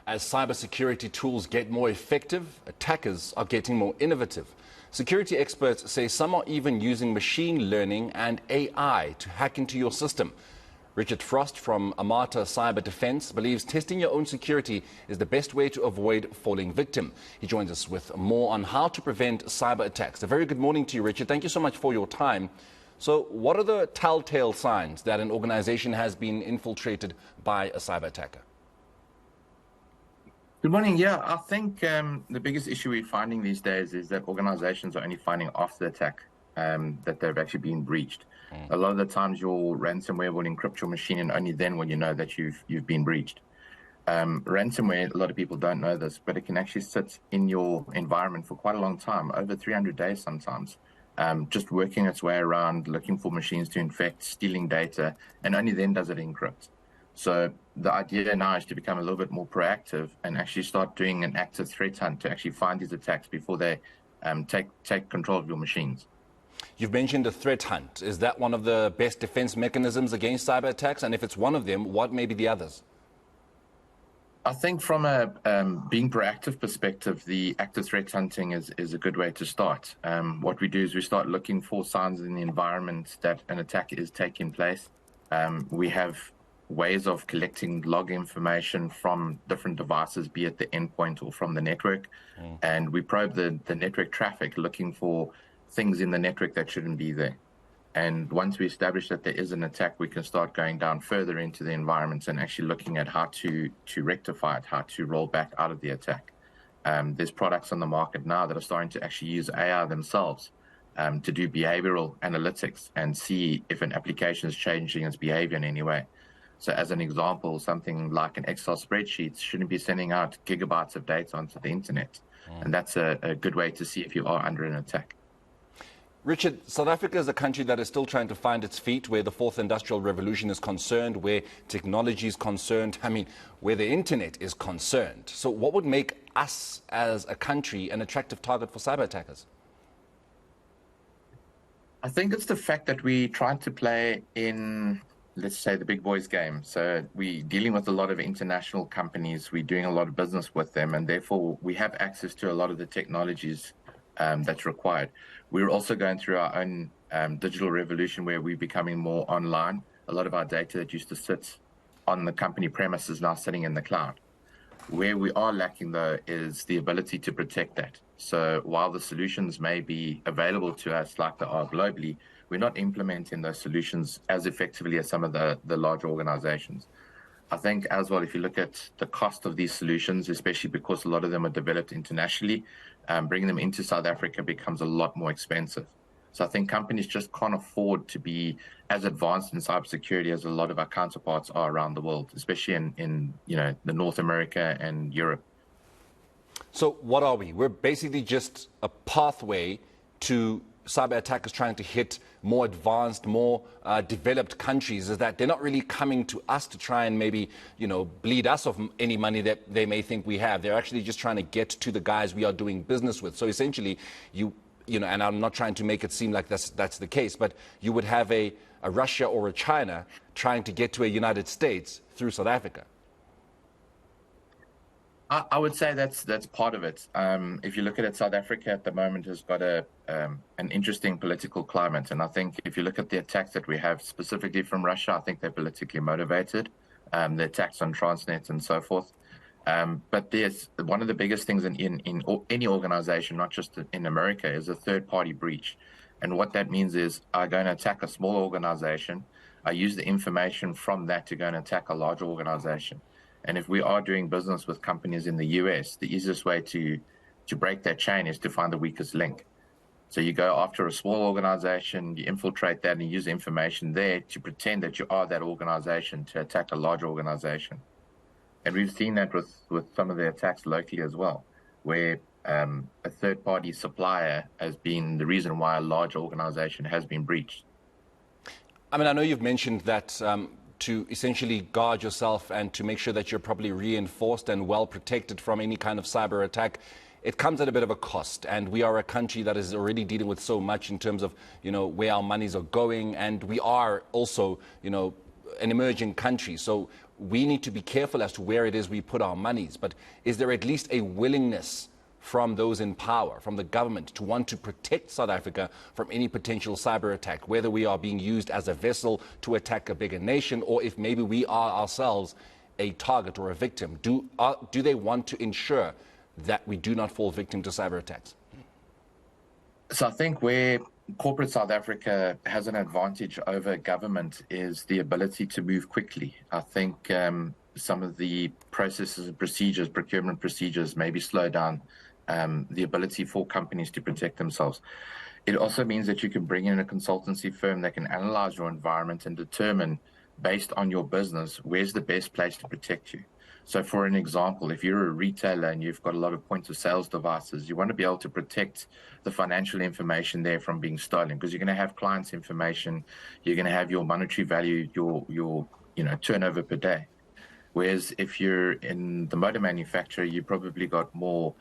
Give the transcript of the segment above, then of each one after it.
As cybersecurity tools get more effective, attackers are getting more innovative. Security experts say some are even using machine learning and AI to hack into your system. Richard Frost from Armata Cyber Defence believes testing your own security is the best way to avoid falling victim. He joins us with more on how to prevent cyber attacks. A very good morning to you, Richard. Thank you so much for your time. So what are the telltale signs that an organization has been infiltrated by a cyber attacker? Good morning. Yeah, I think the biggest issue we're finding these days is that organizations are only finding after the attack that they've actually been breached. A lot of the times your ransomware will encrypt your machine, and only then will you know that you've been breached. Ransomware, a lot of people don't know this, but it can actually sit in your environment for quite a long time, over 300 days sometimes, just working its way around, looking for machines to infect, stealing data, and only then does it encrypt. So the idea now is to become a little bit more proactive and actually start doing an active threat hunt to actually find these attacks before they take control of your machines. You've mentioned a threat hunt. Is that one of the best defense mechanisms against cyber attacks? And if it's one of them, what may be the others? I think from a being proactive perspective, the active threat hunting is a good way to start. What we do is we start looking for signs in the environment that an attack is taking place. We have ways of collecting log information from different devices, be it the endpoint or from the network. And we probe the network traffic, looking for things in the network that shouldn't be there. And once we establish that there is an attack, we can start going down further into the environments and actually looking at how to rectify it, how to roll back out of the attack. There's products on the market now that are starting to actually use AI themselves to do behavioral analytics and see if an application is changing its behavior in any way. So as an example, something like an Excel spreadsheet shouldn't be sending out gigabytes of data onto the internet. And that's a good way to see if you are under an attack. Richard, South Africa is a country that is still trying to find its feet, where the fourth industrial revolution is concerned, where technology is concerned, where the internet is concerned. So what would make us as a country an attractive target for cyber attackers? I think it's the fact that we're trying to play in, let's say, the big boys game. So we're dealing with a lot of international companies. We're doing a lot of business with them, and therefore we have access to a lot of the technologies that's required. We're also going through our own digital revolution where we're becoming more online. A lot of our data that used to sit on the company premises is now sitting in the cloud. Where we are lacking, though, is the ability to protect that. So while the solutions may be available to us like they are globally, we're not implementing those solutions as effectively as some of the larger organizations. I think as well, if you look at the cost of these solutions, especially because a lot of them are developed internationally, bringing them into South Africa becomes a lot more expensive. So I think companies just can't afford to be as advanced in cybersecurity as a lot of our counterparts are around the world, especially in the North America and Europe. So what are we? We're basically just a pathway to cyber attackers trying to hit more advanced, more developed countries. Is that they're not really coming to us to try and maybe, bleed us of any money that they may think we have. They're actually just trying to get to the guys we are doing business with. So essentially, and I'm not trying to make it seem like that's the case, but you would have a Russia or a China trying to get to a United States through South Africa. I would say that's part of it. If you look at it, South Africa at the moment has got an interesting political climate. And I think if you look at the attacks that we have specifically from Russia, I think they're politically motivated, the attacks on Transnet and so forth. But there's one of the biggest things in any organization, not just in America, is a third-party breach. And what that means is I go and attack a small organization. I use the information from that to go and attack a larger organization. And if we are doing business with companies in the US, the easiest way to break that chain is to find the weakest link. So you go after a small organization, you infiltrate that and use the information there to pretend that you are that organization to attack a larger organization. And we've seen that with some of the attacks locally as well, where a third-party supplier has been the reason why a large organization has been breached. I know you've mentioned that to essentially guard yourself and to make sure that you're properly reinforced and well protected from any kind of cyber attack, it comes at a bit of a cost. And we are a country that is already dealing with so much in terms of, where our monies are going. And we are also, an emerging country. So we need to be careful as to where it is we put our monies. But is there at least a willingness from those in power, from the government, to want to protect South Africa from any potential cyber attack, whether we are being used as a vessel to attack a bigger nation, or if maybe we are ourselves a target or a victim? Do they want to ensure that we do not fall victim to cyber attacks? So I think where corporate South Africa has an advantage over government is the ability to move quickly. I think some of the processes and procedures, procurement procedures, maybe slow down the ability for companies to protect themselves. It also means that you can bring in a consultancy firm that can analyze your environment and determine, based on your business, where's the best place to protect you. So for an example, if you're a retailer and you've got a lot of point of sales devices, you want to be able to protect the financial information there from being stolen, because you're going to have clients' information, you're going to have your monetary value, your turnover per day. Whereas if you're in the motor manufacturer, you probably got more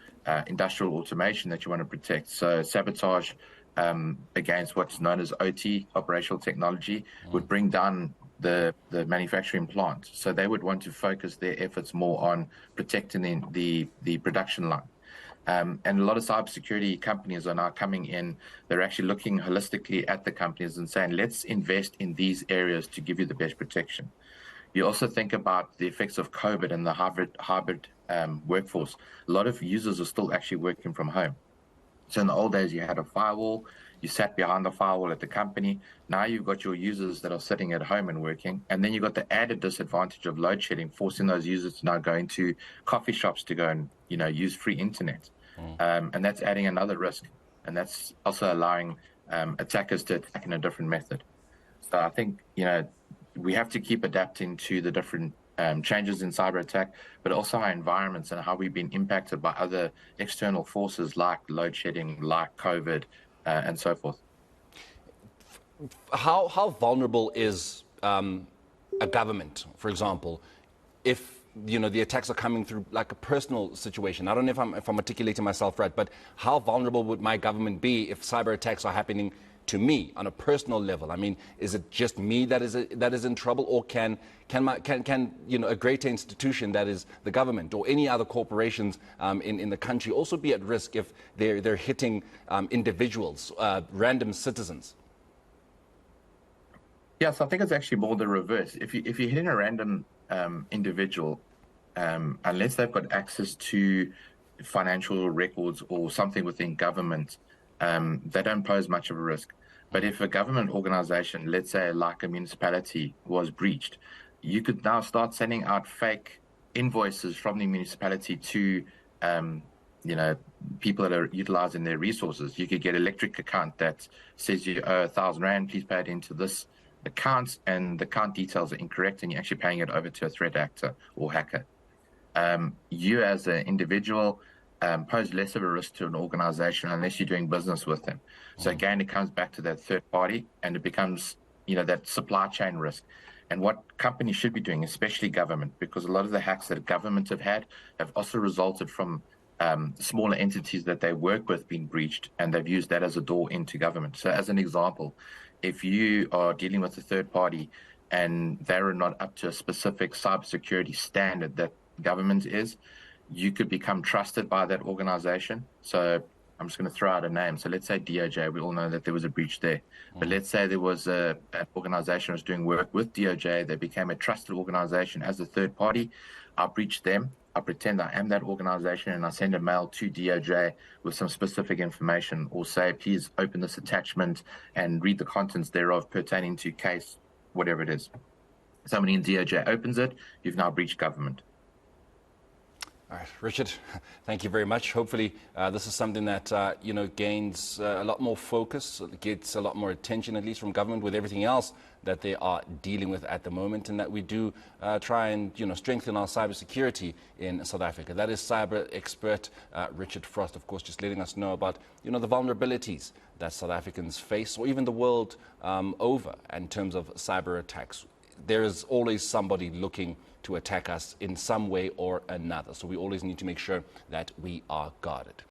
industrial automation that you want to protect. So sabotage against what's known as OT, operational technology, would bring down the manufacturing plant. So they would want to focus their efforts more on protecting the production line. And a lot of cybersecurity companies are now coming in. They're actually looking holistically at the companies and saying, let's invest in these areas to give you the best protection. You also think about the effects of COVID and the hybrid workforce. A lot of users are still actually working from home. So in the old days, you had a firewall, you sat behind the firewall at the company. Now you've got your users that are sitting at home and working. And then you've got the added disadvantage of load shedding, forcing those users to now go into coffee shops to go and use free internet. And that's adding another risk. And that's also allowing attackers to attack in a different method. So I think, we have to keep adapting to the different changes in cyber attack, but also our environments and how we've been impacted by other external forces like load shedding, like COVID, and so forth. How vulnerable is a government, for example, if the attacks are coming through like a personal situation? I don't know if I'm articulating myself right, but how vulnerable would my government be if cyber attacks are happening to me on a personal level? I mean, is it just me that is in trouble, or can a greater institution that is the government or any other corporations in the country also be at risk if they're hitting individuals, random citizens? Yes, I think it's actually more the reverse. If you're hitting a random individual, unless they've got access to financial records or something within government, they don't pose much of a risk. But if a government organization, let's say like a municipality, was breached, you could now start sending out fake invoices from the municipality to people that are utilizing their resources. You could get an electric account that says you owe 1,000 Rand, please pay it into this account, and the account details are incorrect, and you're actually paying it over to a threat actor or hacker. You as an individual pose less of a risk to an organization unless you're doing business with them. So again, it comes back to that third party, and it becomes, that supply chain risk. And what companies should be doing, especially government, because a lot of the hacks that governments have had have also resulted from smaller entities that they work with being breached, and they've used that as a door into government. So as an example, if you are dealing with a third party and they're not up to a specific cybersecurity standard that government is, you could become trusted by that organization. So I'm just going to throw out a name. So let's say DOJ. We all know that there was a breach there. But let's say there was an organization that was doing work with DOJ. They became a trusted organization as a third party. I breach them. I pretend I am that organization, and I send a mail to DOJ with some specific information, or say, please open this attachment and read the contents thereof pertaining to case, whatever it is. Somebody in DOJ opens it, you've now breached government. All right, Richard, thank you very much. Hopefully this is something that, gains a lot more focus, gets a lot more attention, at least from government, with everything else that they are dealing with at the moment, and that we do try and, strengthen our cybersecurity in South Africa. That is cyber expert Richard Frost, of course, just letting us know about, the vulnerabilities that South Africans face, or even the world over, in terms of cyber attacks. There is always somebody looking to attack us in some way or another. So we always need to make sure that we are guarded.